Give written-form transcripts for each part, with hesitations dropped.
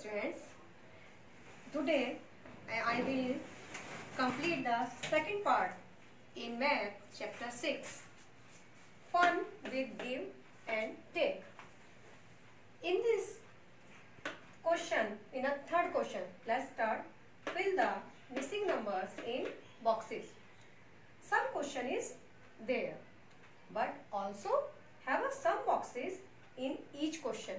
students. Today I will complete the second part in math chapter 6, fun with give and take. In this question, in a third question, let's start. Fill the missing numbers in boxes. Some question is there, but also have some boxes in each question.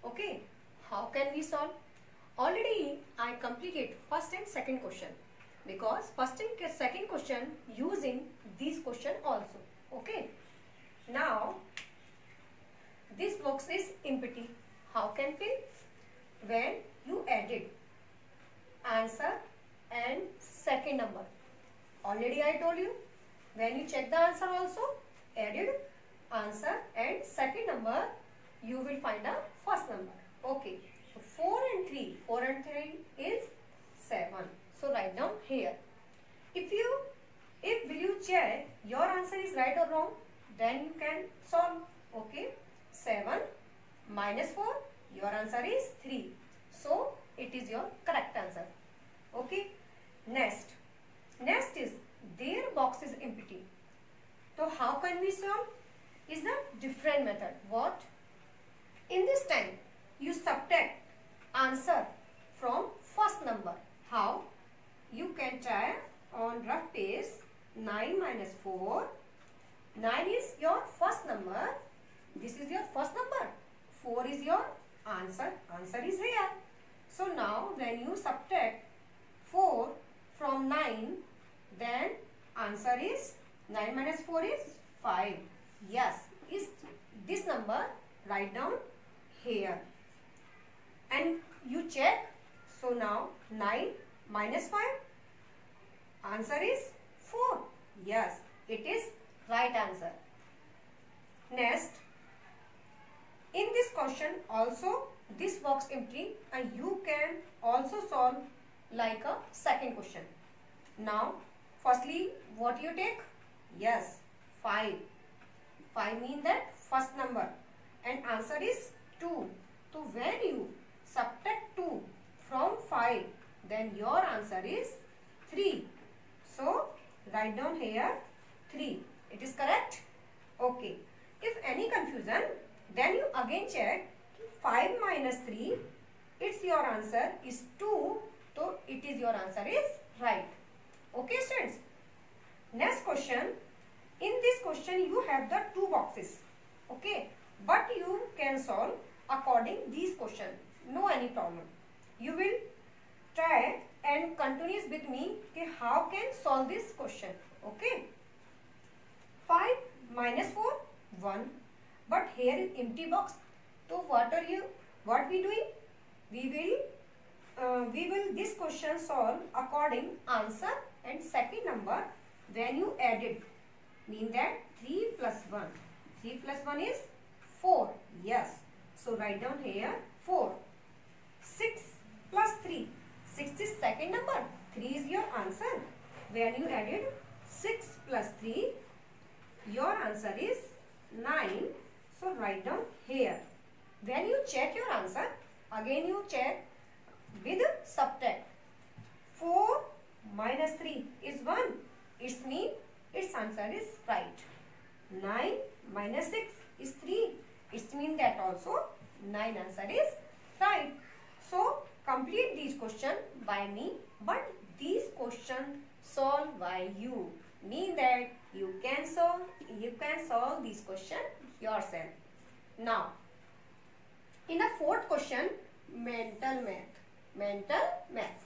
Okay, how can we solve? Already I completed first and second question, because first and second question using this question also. Okay, now this box is empty. How can fill? When you added answer and second number. Already I told you, when you check the answer also, added answer and second number, you will find the first number. Okay, so 4 and 3 is 7. So write down here. If will you check your answer is right or wrong, then you can solve. Okay, 7 minus 4, your answer is 3. So it is your correct answer. Okay, next is their box is empty. So how can we solve? Is the different method. What? In this time you subtract answer from first number. How? You can try on rough page. 9 minus 4. 9 is your first number. This is your first number. 4 is your answer. Answer is here. So now when you subtract 4 from 9, then answer is 9 minus 4 is 5. Yes, is this number, write down here. And you check. So now 9 minus 5, answer is 4. Yes, it is right answer. Next, in this question also this box empty, and you can also solve like a second question. Now firstly, what you take? Yes, 5. 5 means that first number and answer is 2. So when you subtract 2 from 5, then your answer is 3. So write down here 3. It is correct? Okay. If any confusion, then you again check 5 minus 3, it's your answer is 2. So it is your answer is right. Okay students. Next question. In this question you have the two boxes. Okay. But you can solve according these question. No any problem. You will try and continue with me कि how can solve this question. Okay. 5 minus 4, 1. But here is empty box. So what we doing? We will this question solve according answer and second number when you added. Mean that 3 plus 1. 3 plus 1 is 4. Yes. So write down here 4. 6 plus 3. 6 is second number. 3 is your answer. When you added 6 plus 3, your answer is 9. So write down here. When you check your answer, again you check with subtract. 4 minus 3 is 1. It means its answer is right. 9 minus 6 is 3. It means that also 9 answer is right. So complete these questions by me, but these questions solved by you. Mean that you can solve this question yourself. Now in the fourth question, mental math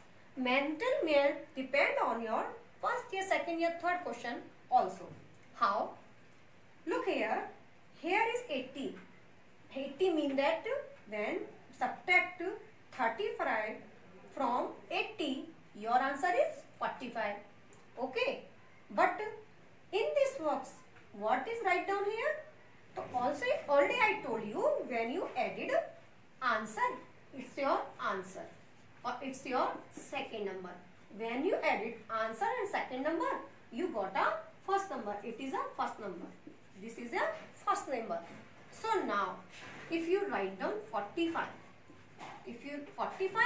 depend on your first year, second year, third question also. How? Look here. Here is 80. 80 mean that when subtract 35 from 80, your answer is 45. Okay. But in this box, what is write down here? So also already I told you, when you added answer, it's your answer or it's your second number. When you added answer and second number, you got a first number. It is a first number. This is a first number. So now if you write down 45, if you 45.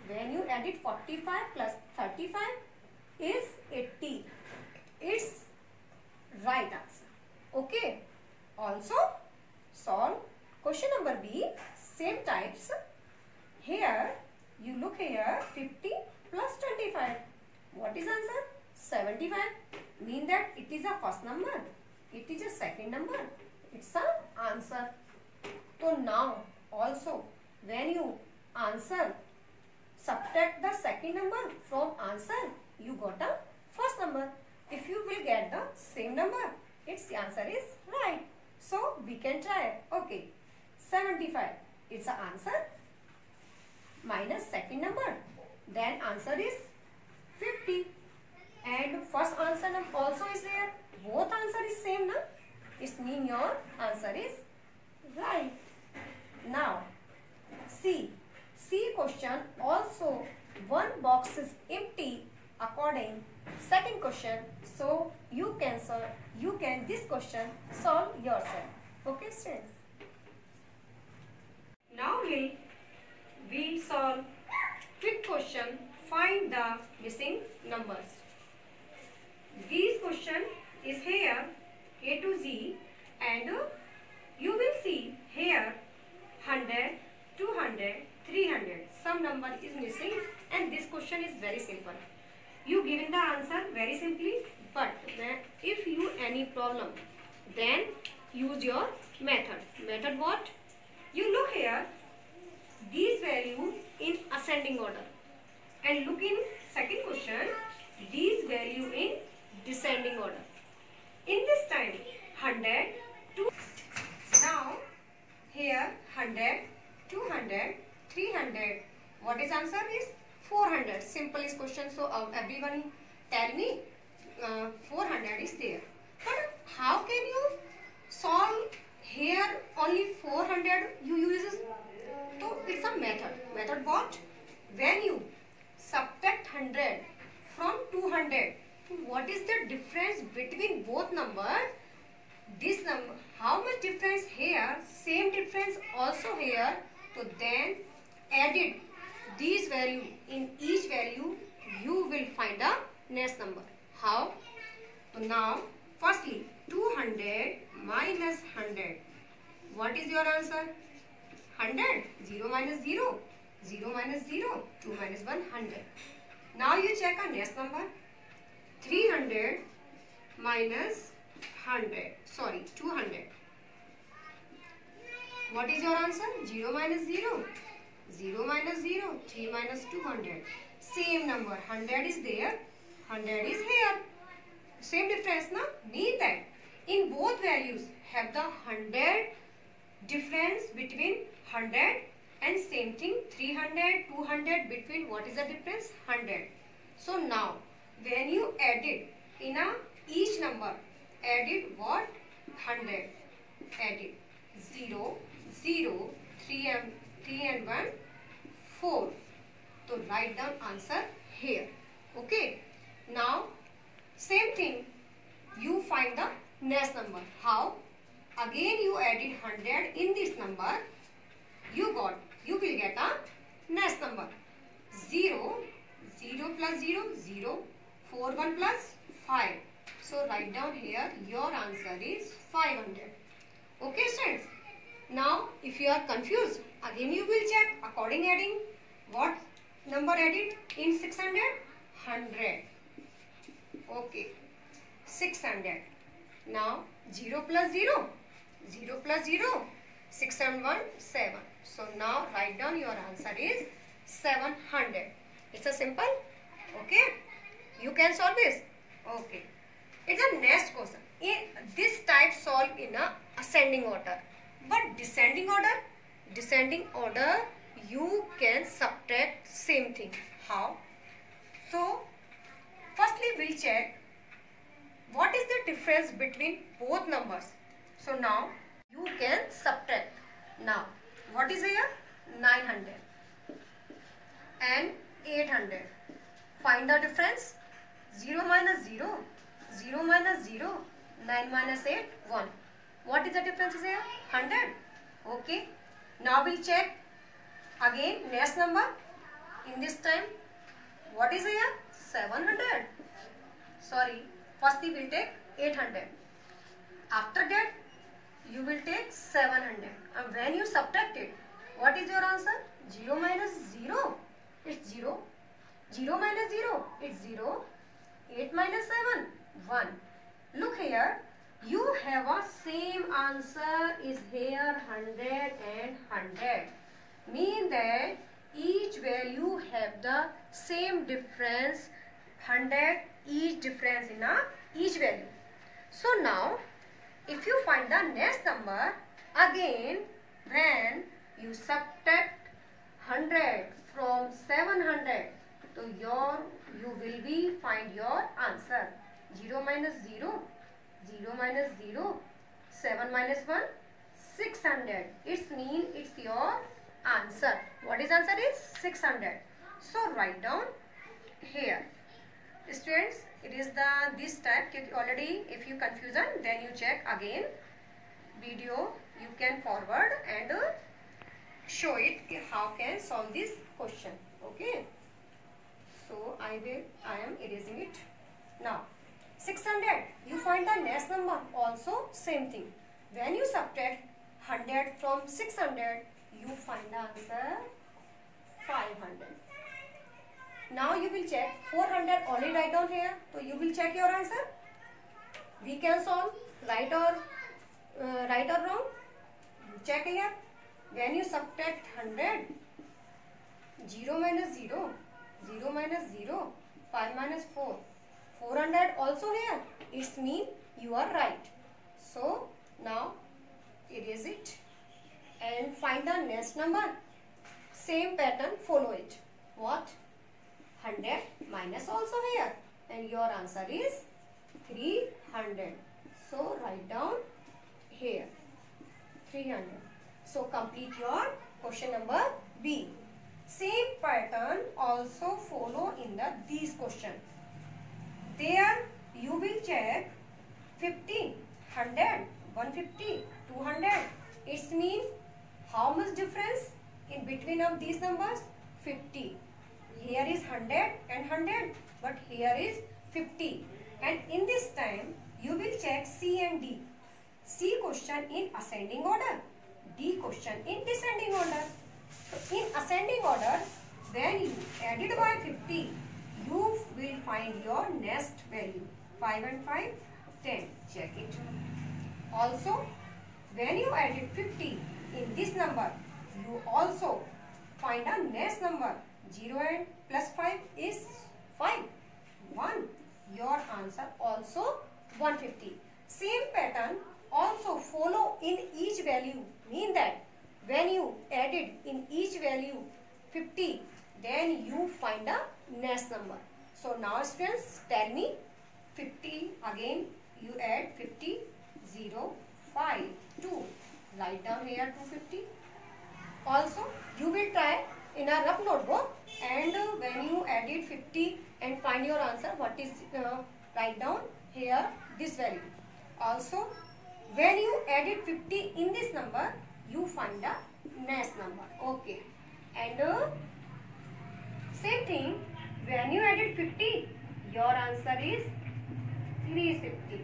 When you added 45 plus 35 is 80. It's right answer. Okay. Also solve question number B. Same types. Here you look here, 50 plus 25. What is answer? 75. Mean that it is a first number. It is a second number. It's a answer. So now also when you answer, subtract the second number from answer, you got a first number. If you will get the same number, its answer is right. So we can try. Okay, 75. It's the answer. Minus second number, then answer is 50. And first answer also is there. Both answer is same, na? It means your answer is right. Now C question also one box is empty according second question. So you can this question solve yourself. Okay, students. Now we'll solve quick question. Find the missing numbers. This question is here A to Z, and you will see here 100, 200, 300. Some number is missing, and this question is very simple. You given the answer very simply, but if you any problem, then use your method. Method what? You look here these value in ascending order, and look in second question these value in descending order. In this time 100 to now here 100, 200, 300. What is answer is 400. Simple is question. So everyone tell me 400 is there. But how can you solve here only 400 you use? So it's a method. Method what? When you subtract 100 from 200, what is the difference between both numbers? This number, how much difference here? Same difference also here. So then added these value in each value, you will find the next number. How? So now firstly 200 minus 100. What is your answer? 100. 0 minus 0. 0 minus 0. 2 minus 1, 100. Now you check our next number. 300 minus 100. Sorry, 200. What is your answer? 0 minus 0. 0 minus 0. 3 minus 200. Same number. 100 is there. 100 is here. Same difference, na? Mean that in both values have the 100 difference between 100, and same thing 300, 200 between what is the difference? 100. So now when you added in each number, added what? 100. Added 0, 0, 3 and 1, 4. So write down answer here. Okay. Now same thing, you find the next number. How? Again you added 100 in this number. You will get a next number. 0, 0 plus 0, 0, 4, 1 plus 5. So write down here your answer is 500. Okay, students. Now if you are confused, again you will check according adding. What number added in 600? 100. Okay, 600. Now 0 plus 0, 0 plus 0, 6 and 1, 7. So now write down your answer is 700. It's a simple. Okay, you can solve this. Okay, it's a next question. This type solve in a ascending order, but descending order you can subtract same thing. How? So firstly we'll check what is the difference between both numbers. So now you can subtract. Now what is here? 900 and 800. Find the difference. 0 minus 0, 0 minus 0, 9 minus 8, 1. What is the difference here? 100. Okay. Now we'll check Again next number. In this time, what is here? 700. Sorry, first we will take 800. After that, you will take 700. And when you subtract it, what is your answer? 0 minus 0. It's 0. 0 minus 0. It's 0. 8 minus 7. 1. Look here. You have a same answer is here 100 and 100. Mean that each value have the same difference 100 each difference in each value. So now if you find the next number, again when you subtract 100 from 700, so you will be find your answer. 0 minus 0, 0 minus 0, 7 minus 1, 600. It's mean it's your answer. What is answer is 600. So write down here. Students, it is this type. Already if you confusion, then you check again video. You can forward and show it how can solve this question. Okay. So I am erasing it now. 600. You find the next number. Also same thing. When you subtract 100 from 600, you find the answer 500. Now you will check 400. Only write down here. So you will check your answer. We can solve right or wrong. Check here. When you subtract 100, 0 minus 0, 0 minus 0, 5 minus 4, 400 also here. It means you are right. So now erase it and find the next number. Same pattern, follow it. What? 100 minus also here, and your answer is 300. So write down here 300. So complete your question number B. Same pattern also follow in these question. There you will check 50, 100, 150, 200. It means how much difference in between of these numbers? 50. Here is 100 and 100, but here is 50. And in this time, you will check C and D. C question in ascending order, D question in descending order. So in ascending order, when you added by 50, you will find your next value. 5 and 5, 10. Check it. Also, when you added 50 in this number, you also find a next number. 0 and plus 5 is 5. 1. Your answer also 150. Same pattern also follow in each value. Mean that when you added in each value 50, then you find a next number. So now students, tell me 50 again you add 50, 0, 5, 2. Write down here 250. Also you will try in a rough notebook, and when you added 50 and find your answer, what is write down here this value. Also when you added 50 in this number, you find the next number. Okay. And same thing, when you added 50, your answer is 350.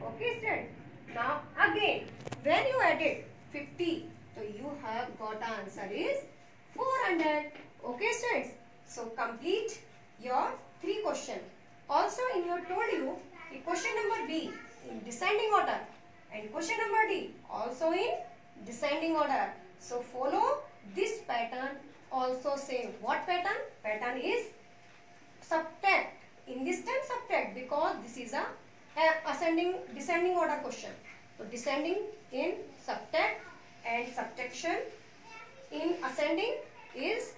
Okay student. Now again when you added 50, so you have got answer is 400. Okay students. So complete your 3 questions. Also in your told you question number B in descending order and question number D also in descending order. So follow this pattern also same. What pattern? Pattern is subtract. In this time subtract, because this is a descending order question. So descending in subtract and subtraction in ascending is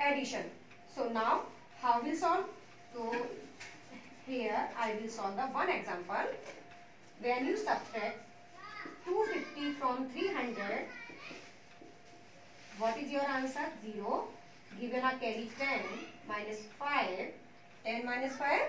addition. So now how we solve? So here I will solve the one example. When you subtract 250 from 300, what is your answer? 0. Given a carry 10 minus 5. 10 minus 5,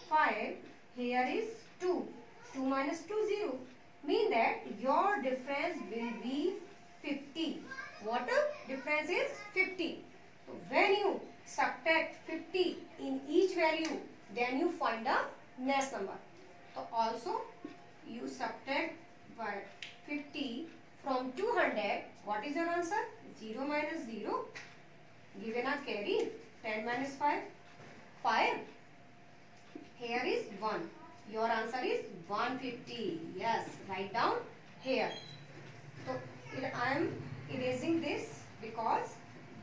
5. Here is 2. 2 minus 2, 0. Mean that your difference will be 50. What difference is 50. So when you subtract 50 in each value, then you find the next number. So also you subtract by 50 from 200. What is your answer? 0 minus 0. Given a carry. 10 minus 5. 5. Here is 1. Your answer is 150. Yes, write down here. So I am erasing this because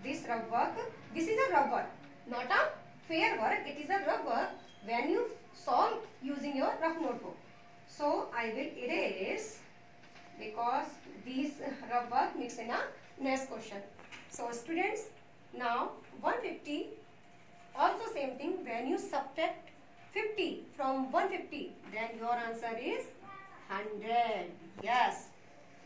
this rough work, this is a rough work, not a fair work. It is a rough work when you solve using your rough notebook. So I will erase because these rough work mix in a next question. So students, now 150, also same thing, when you subtract 50 from 150, then your answer is 100. Yes.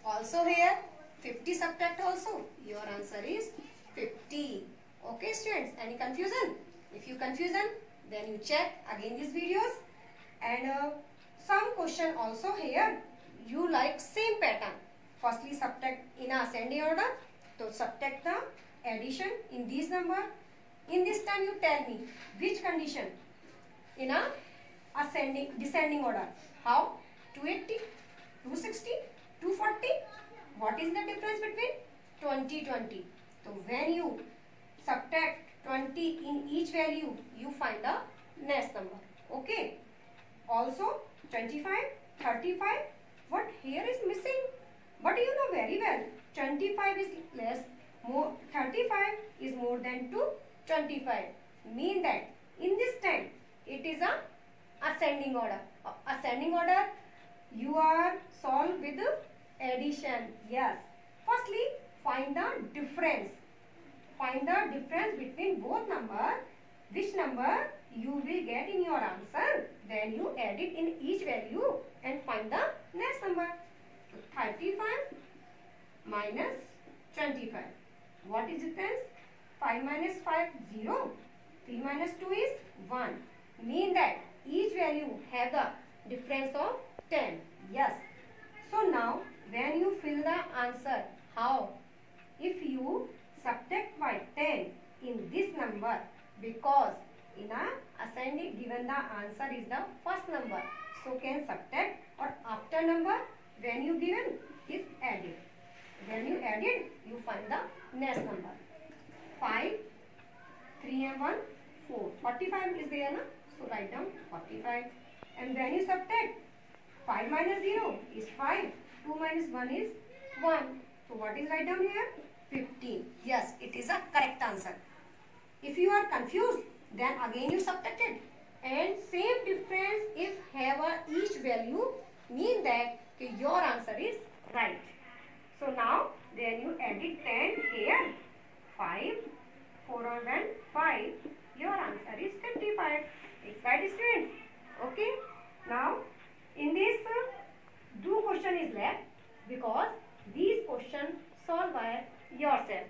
Also here 50 subtract also, your answer is 50. Okay students, any confusion? If you confusion, then you check again these videos. And some question also here, you like same pattern. Firstly subtract in ascending order. So subtract the addition in this number. In this time you tell me which condition in a descending order. How? 280, 260, 240. What is the difference between 20, 20? So when you subtract 20 in each value, you find the next number. Okay. Also 25, 35. What here is missing? But you know very well, 25 is less, more 35 is more than 25. Mean that in this time it is a ascending order. Ascending order, you are solved with addition. Yes. Firstly, find the difference. Find the difference between both numbers. Which number you will get in your answer. Then you add it in each value and find the next number. So 35 minus 25. What is difference? 5 minus 5, 0. 3 minus 2 is 1. Mean that each value have the difference of 10. Yes. So now when you fill the answer, how? If you subtract by 10 in this number, because in a ascending given the answer is the first number, so can subtract, or after number when you given is added. When you added, you find the next number. 5, 3 and 1, 4. 45 is there, na? So write down 45. And when you subtract, 5 minus 0 is 5. 2 minus 1 is 1. So what is write down here? 15. Yes, it is a correct answer. If you are confused, then again you subtract it. And same difference if have a each value, mean that your answer is right. So now then you added 10 here. 5, 4 on 1, 5. Your answer is 55. It's right, students. Okay. Now in this, two question is left because these questions solved by yourself.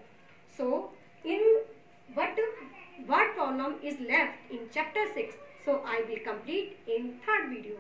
So in what problem is left in chapter 6? So I will complete in third video.